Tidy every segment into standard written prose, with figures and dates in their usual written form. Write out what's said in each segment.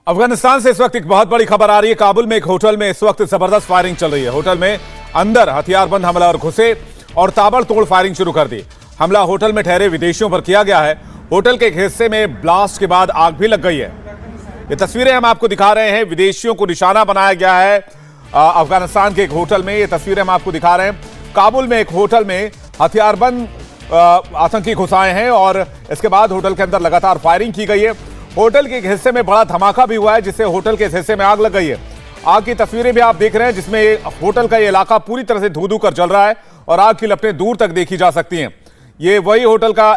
अफगानिस्तान से इस वक्त एक बहुत बड़ी खबर आ रही है। काबुल में एक होटल में इस वक्त जबरदस्त फायरिंग चल रही है। होटल में अंदर हथियारबंद हमलावर घुसे और ताबड़तोड़ फायरिंग शुरू कर दी। हमला होटल में ठहरे विदेशियों पर किया गया है। होटल के एक हिस्से में ब्लास्ट के बाद आग भी लग गई है। ये तस्वीरें हम आपको दिखा रहे हैं। विदेशियों को निशाना बनाया गया है अफगानिस्तान के एक होटल में। ये तस्वीरें हम आपको दिखा रहे हैं। काबुल में एक होटल में हथियारबंद आतंकी घुसाए हैं और इसके बाद होटल के अंदर लगातार फायरिंग की गई है। होटल के एक हिस्से में बड़ा धमाका भी हुआ है, जिससे होटल के इस हिस्से में आग लग गई है। आग की तस्वीरें भी आप देख रहे हैं, जिसमें होटल का ये इलाका पूरी तरह से धू धू कर जल रहा है और आग की लपटें दूर तक देखी जा सकती हैं। ये वही होटल का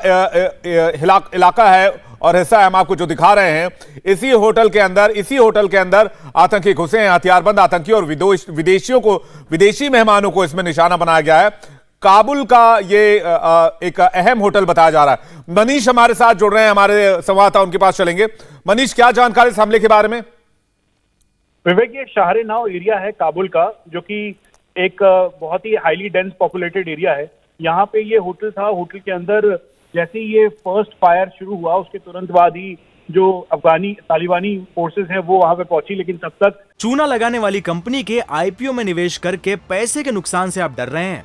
इलाका है और हिस्सा हम आपको जो दिखा रहे हैं। इसी होटल के अंदर आतंकी घुसे हैं, हथियारबंद आतंकी, और विदेशी मेहमानों को इसमें निशाना बनाया गया है। काबुल का ये एक अहम होटल बताया जा रहा है। मनीष हमारे साथ जुड़ रहे हैं, हमारे संवाददाता उनके पास चलेंगे। मनीष, क्या जानकारी इस हमले के बारे में? विवेक, ये शाहरेनाव एरिया है काबुल का, जो कि एक बहुत ही हाईली डेंस पॉपुलेटेड एरिया है। यहाँ पे ये होटल था। होटल के अंदर जैसे ही ये फर्स्ट फायर शुरू हुआ, उसके तुरंत बाद ही जो अफगानी तालिबानी फोर्सेस हैं वो वहां पे पहुंची, लेकिन तब तक चूना लगाने वाली कंपनी के आईपीओ में निवेश करके पैसे के नुकसान से आप डर रहे हैं?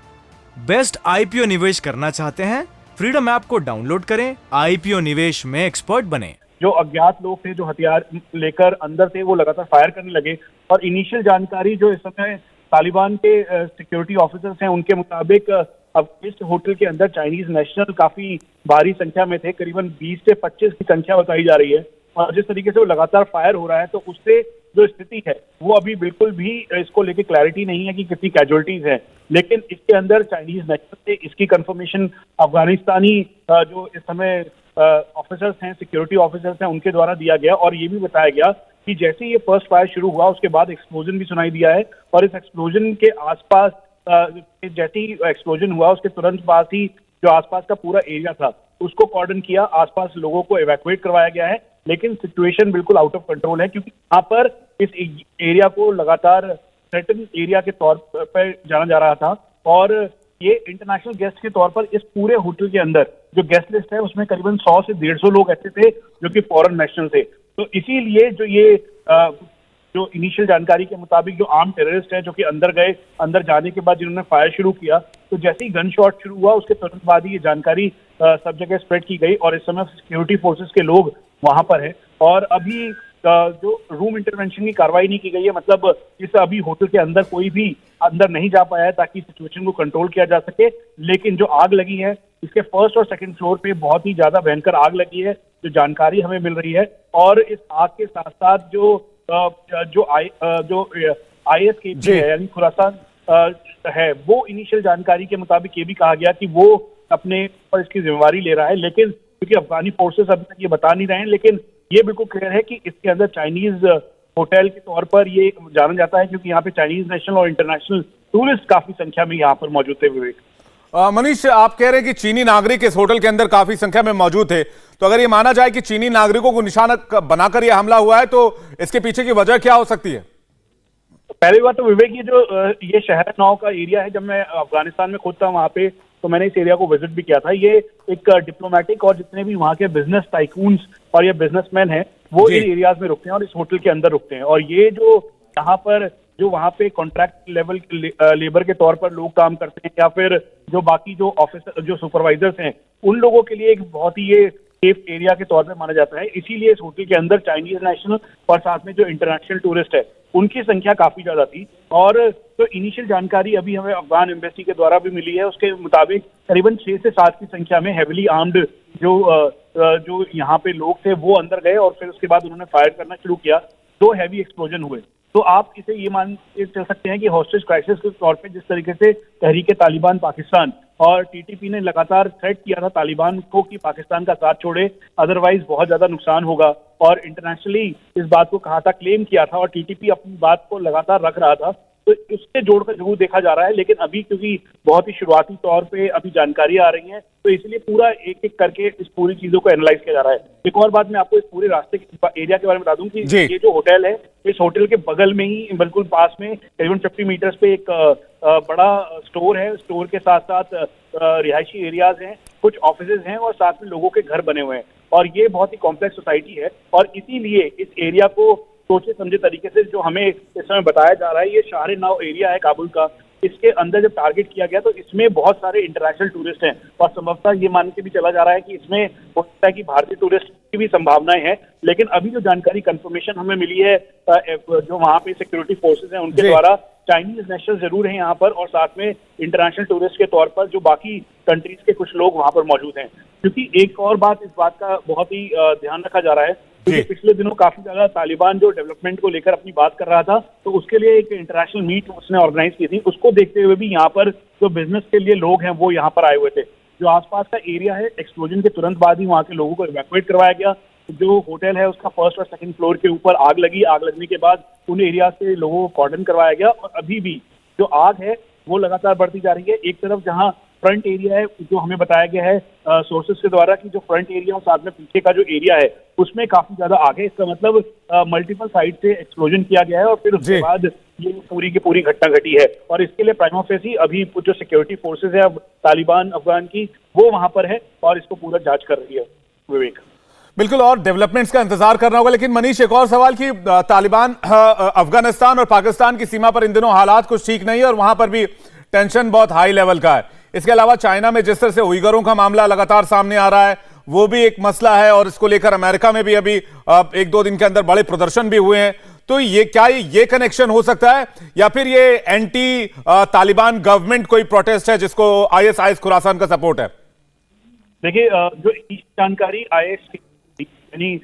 बेस्ट आईपीओ निवेश करना चाहते हैं? फ्रीडम ऐप को डाउनलोड करें, आईपीओ निवेश में एक्सपर्ट बने। जो अज्ञात लोग थे जो हथियार लेकर अंदर थे, वो लगातार फायर करने लगे। और इनिशियल जानकारी जो इस समय तालिबान के सिक्योरिटी ऑफिसर्स हैं, उनके मुताबिक अब इस होटल के अंदर चाइनीज नेशनल काफी भारी संख्या में थे। करीबन 20 से 25 की संख्या बताई जा रही है। और जिस तरीके से वो लगातार फायर हो रहा है, तो उससे जो स्थिति है वो अभी बिल्कुल भी इसको लेके क्लैरिटी नहीं है कि कितनी कैजुअलिटीज हैं। लेकिन इसके अंदर चाइनीज नेशनल से इसकी कंफर्मेशन अफगानिस्तानी जो इस समय ऑफिसर्स हैं, सिक्योरिटी ऑफिसर्स हैं, उनके द्वारा दिया गया। और ये भी बताया गया कि जैसे ये फर्स्ट फायर शुरू हुआ, उसके बाद एक्सप्लोजन भी सुनाई दिया है। और इस एक्सप्लोजन के आसपास जैसे ही एक्सप्लोजन हुआ, उसके तुरंत बाद ही जो आसपास का पूरा एरिया था उसको कॉर्डन किया, आसपास लोगों को इवैक्यूएट करवाया गया है। लेकिन सिचुएशन बिल्कुल आउट ऑफ कंट्रोल है, क्योंकि यहाँ पर इस एरिया को लगातार थ्रेटन एरिया के तौर पर जाना जा रहा था। और ये इंटरनेशनल गेस्ट के तौर पर इस पूरे होटल के अंदर जो गेस्ट लिस्ट है, उसमें करीबन 100 से 150 लोग ऐसे थे जो कि फॉरेन नेशनल थे। तो इसीलिए जो ये जो इनिशियल जानकारी के मुताबिक जो आर्म टेररिस्ट है जो कि अंदर गए, अंदर जाने के बाद जिन्होंने फायर शुरू किया, तो जैसे ही गन शॉट शुरू हुआ, उसके तुरंत बाद ही ये जानकारी सब जगह स्प्रेड की गई। और इस समय सिक्योरिटी फोर्सेस के लोग वहां पर है। और अभी जो रूम इंटरवेंशन की कार्रवाई नहीं की गई है, मतलब इस अभी होटल के अंदर कोई भी अंदर नहीं जा पाया है ताकि सिचुएशन को कंट्रोल किया जा सके। लेकिन जो आग लगी है, इसके फर्स्ट और सेकंड फ्लोर पे बहुत ही ज्यादा भयंकर आग लगी है, जो जानकारी हमें मिल रही है। और इस आग के साथ साथ जो IS के है, यानी खुरासान है, वो इनिशियल जानकारी के मुताबिक ये भी कहा गया कि वो अपने पर इसकी जिम्मेवारी ले रहा है। लेकिन क्योंकि अफगानी फोर्सेस अभी तक ये बता नहीं रहे हैं, लेकिन ये बिल्कुल क्लियर है कि इसके अंदर चाइनीज होटल के तौर पर ये जाना जाता है, क्योंकि यहाँ पे चाइनीज नेशनल और इंटरनेशनल टूरिस्ट काफी संख्या में यहाँ पर मौजूद थे। विवेक, मनीष, आप कह रहे हैं कि चीनी नागरिक इस होटल के अंदर काफी संख्या में मौजूद थे, तो अगर ये माना जाए कि चीनी नागरिकों को निशाना बनाकर यह हमला हुआ है, तो इसके पीछे की वजह क्या हो सकती है? पहली बात तो विवेक, ये शहरनाव का एरिया है। जब मैं अफगानिस्तान में खुद था वहां पे, तो मैंने इस एरिया को विजिट भी किया था। ये एक डिप्लोमेटिक और जितने भी वहाँ के बिजनेस टाइकून्स और ये बिजनेसमैन हैं, वो इन एरियाज में रुकते हैं और इस होटल के अंदर रुकते हैं। और ये जो यहाँ पर जो वहाँ पे कॉन्ट्रैक्ट लेवल लेबर के तौर पर लोग काम करते हैं, या फिर जो बाकी जो ऑफिसर जो सुपरवाइजर्स हैं, उन लोगों के लिए एक बहुत ही ये सेफ एरिया के तौर पे माना जाता है। इसीलिए इस होटल के अंदर चाइनीज नेशनल और साथ में जो इंटरनेशनल टूरिस्ट है, उनकी संख्या काफी ज्यादा थी। और तो इनिशियल जानकारी अभी हमें अफगान एम्बेसी के द्वारा भी मिली है, उसके मुताबिक करीबन 6 से 7 की संख्या में हेविली आर्म्ड जो यहाँ पे लोग थे वो अंदर गए और फिर उसके बाद उन्होंने फायर करना शुरू किया। 2 हैवी एक्सप्लोजन हुए। तो आप इसे ये मान चल सकते हैं कि हॉस्टेज क्राइसिस के तौर पे जिस तरीके से तहरीके तालिबान पाकिस्तान और TTP ने लगातार थ्रेट किया था तालिबान को कि पाकिस्तान का साथ छोड़े, अदरवाइज बहुत ज्यादा नुकसान होगा, और इंटरनेशनली इस बात को कहा था, क्लेम किया था, और TTP अपनी बात को लगातार रख रहा था, तो उससे जोड़कर जरूर देखा जा रहा है। लेकिन अभी क्योंकि बहुत ही शुरुआती तौर पे अभी जानकारी आ रही है, तो इसलिए पूरा एक एक करके इस पूरी चीजों को एनालाइज किया जा रहा है। एक और बात मैं आपको इस पूरे रास्ते एरिया के बारे में बता दूं कि ये जो होटल है, इस होटल के बगल में ही बिल्कुल पास में करीबन 50 मीटर्स पे एक बड़ा स्टोर है। स्टोर के साथ साथ रिहायशी एरियाज हैं, कुछ ऑफिसेज हैं और साथ में लोगों के घर बने हुए हैं। और ये बहुत ही कॉम्प्लेक्स सोसाइटी है और इसीलिए इस एरिया को सोचे समझे तरीके से जो हमें इस समय बताया जा रहा है, ये शाहर-ए-नौ एरिया है काबुल का, इसके अंदर जब टारगेट किया गया तो इसमें बहुत सारे इंटरनेशनल टूरिस्ट हैं और संभवतः ये मान के भी चला जा रहा है कि इसमें हो सकता है कि भारतीय टूरिस्ट की भी संभावनाएं हैं। लेकिन अभी जो जानकारी कंफर्मेशन हमें मिली है जो वहाँ पे सिक्योरिटी फोर्सेज हैं उनके द्वारा, चाइनीज नेशनल जरूर हैं यहाँ पर और साथ में इंटरनेशनल टूरिस्ट के तौर पर जो बाकी कंट्रीज के कुछ लोग वहाँ पर मौजूद हैं। क्योंकि एक और बात, इस बात का बहुत ही ध्यान रखा जा रहा है क्योंकि पिछले दिनों काफी ज्यादा तालिबान जो डेवलपमेंट को लेकर अपनी बात कर रहा था, तो उसके लिए एक इंटरनेशनल मीट उसने ऑर्गेनाइज की थी। उसको देखते हुए भी यहाँ पर जो बिजनेस के लिए लोग हैं वो यहाँ पर आए हुए थे। जो आसपास का एरिया है, एक्सप्लोजन के तुरंत बाद ही वहाँ के लोगों को इवैक्यूएट करवाया गया। जो होटल है उसका फर्स्ट और सेकंड फ्लोर के ऊपर आग लगी। आग लगने के बाद उन एरिया से लोगों को कॉर्डन करवाया गया और अभी भी जो आग है वो लगातार बढ़ती जा रही है। एक तरफ जहां फ्रंट एरिया है, जो हमें बताया गया है सोर्सेस के द्वारा कि जो फ्रंट एरिया और साथ में पीछे का जो एरिया है उसमें काफी ज्यादा आग है। इसका मतलब मल्टीपल साइड से एक्सप्लोजन किया गया है और फिर उसके बाद ये पूरी की पूरी घटना घटी है। और इसके लिए प्राइमा फेसी अभी जो सिक्योरिटी फोर्सेज है तालिबान अफगान की, वो वहां पर है और इसको पूरा जांच कर रही है। विवेक, बिल्कुल, और डेवलपमेंट्स का इंतजार करना होगा। लेकिन मनीष, एक और सवाल कि तालिबान अफगानिस्तान और पाकिस्तान की सीमा पर इन दिनों हालात कुछ ठीक नहीं है और वहां पर भी टेंशन बहुत हाई लेवल का है। इसके अलावा चाइना में जिस तरह से उइगरों का मामला लगातार सामने आ रहा है वो भी एक मसला है और इसको लेकर अमेरिका में भी अभी 1-2 दिन के अंदर बड़े प्रदर्शन भी हुए हैं। तो ये क्या ये कनेक्शन हो सकता है या फिर ये एंटी तालिबान गवर्नमेंट कोई प्रोटेस्ट है जिसको ISIS खुरासान का सपोर्ट है? देखिए, जो जानकारी IS यानी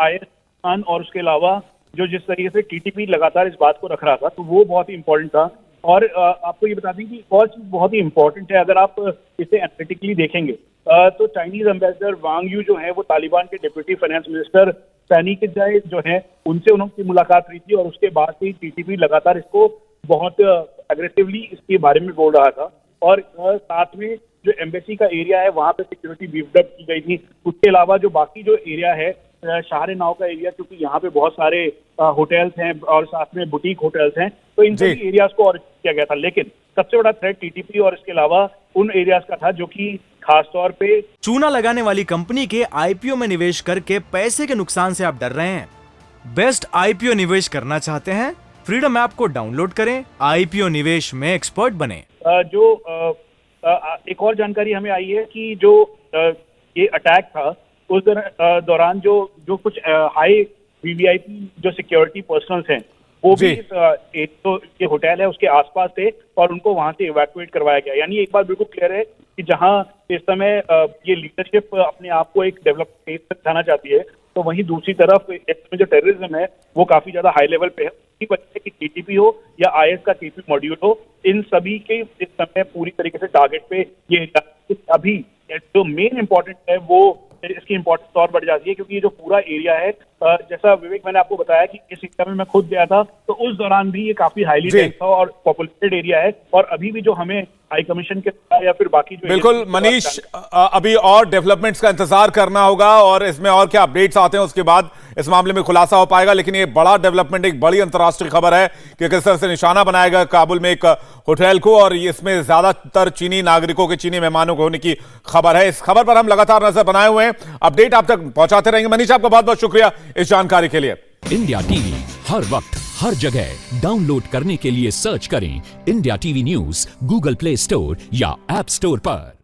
IS और उसके अलावा जो जिस तरीके से TTP लगातार इस बात को रख रहा था, तो वो बहुत ही इंपॉर्टेंट था। और आपको ये बता दें कि एक और चीज बहुत ही इंपॉर्टेंट है, अगर आप इसे एनालिटिकली देखेंगे तो चाइनीज एम्बेसडर वांग यू जो है वो तालिबान के डिप्टी फाइनेंस मिनिस्टर सैनी के जाए जो है उनसे उनकी मुलाकात हुई थी और उसके बाद से TTP लगातार इसको बहुत अग्रेसिवली इसके बारे में बोल रहा था। और साथ में जो एम्बेसी का एरिया है वहां पे सिक्योरिटी बीफ्ड अप की गई थी। उसके अलावा जो बाकी जो एरिया है शाहर-ए-नौ का एरिया, क्योंकि यहाँ पे बहुत सारे होटल्स हैं और साथ में बुटीक होटल्स हैं, तो इन सभी एरियाज को और किया गया था। लेकिन सबसे बड़ा थ्रेट TTP और इसके अलावा उन एरियाज का था जो कि खासतौर पे चूना लगाने वाली कंपनी के IPO में निवेश करके पैसे के नुकसान से आप डर रहे हैं। बेस्ट IPO निवेश करना चाहते हैं? फ्रीडम ऐप को डाउनलोड करें, IPO निवेश में एक्सपर्ट बने। एक और जानकारी हमें आई है कि जो ये अटैक था उस दौरान जो कुछ हाई VVIP जो सिक्योरिटी पर्सनल्स हैं वो भी एक तो ये होटल है उसके आसपास थे और उनको वहां से इवैक्यूएट करवाया गया। यानी एक बात बिल्कुल क्लियर है कि जहां इस समय ये लीडरशिप अपने आप को एक डेवलप फेज तक जाना चाहती है, तो वहीं दूसरी तरफ इसमें जो टेररिज्म है वो काफी ज्यादा हाई लेवल पे है। इसी वजह से कि TTP हो या IS का TP मॉड्यूल हो, इन सभी के इस समय पूरी तरीके से टारगेट पे ये अभी जो मेन इम्पोर्टेंट है वो इसकी इम्पोर्टेंस और बढ़ जाती है क्योंकि ये जो पूरा एरिया है, जैसा विवेक मैंने आपको बताया कि इस एरिया में मैं खुद गया था तो उस दौरान भी ये काफी हाईली डेंस था और पॉपुलेटेड एरिया है और अभी भी जो हमें हाई कमीशन के या फिर बाकी जो बिल्कुल मनीष, अभी और डेवलपमेंट्स का इंतजार करना होगा और इसमें और क्या अपडेट्स आते हैं उसके बाद इस मामले में खुलासा हो पाएगा। लेकिन ये बड़ा डेवलपमेंट, एक बड़ी अंतर्राष्ट्रीय खबर है कि किस तरह से निशाना बनाया गया काबुल में एक होटल को और इसमें ज्यादातर चीनी नागरिकों के, चीनी मेहमानों को होने की खबर है। इस खबर पर हम लगातार नजर बनाए हुए हैं, अपडेट आप तक पहुंचाते रहेंगे। मनीष, आपका बहुत बहुत शुक्रिया इस जानकारी के लिए। इंडिया टीवी हर वक्त हर जगह डाउनलोड करने के लिए सर्च करें India TV news Google play store या ऐप स्टोर पर।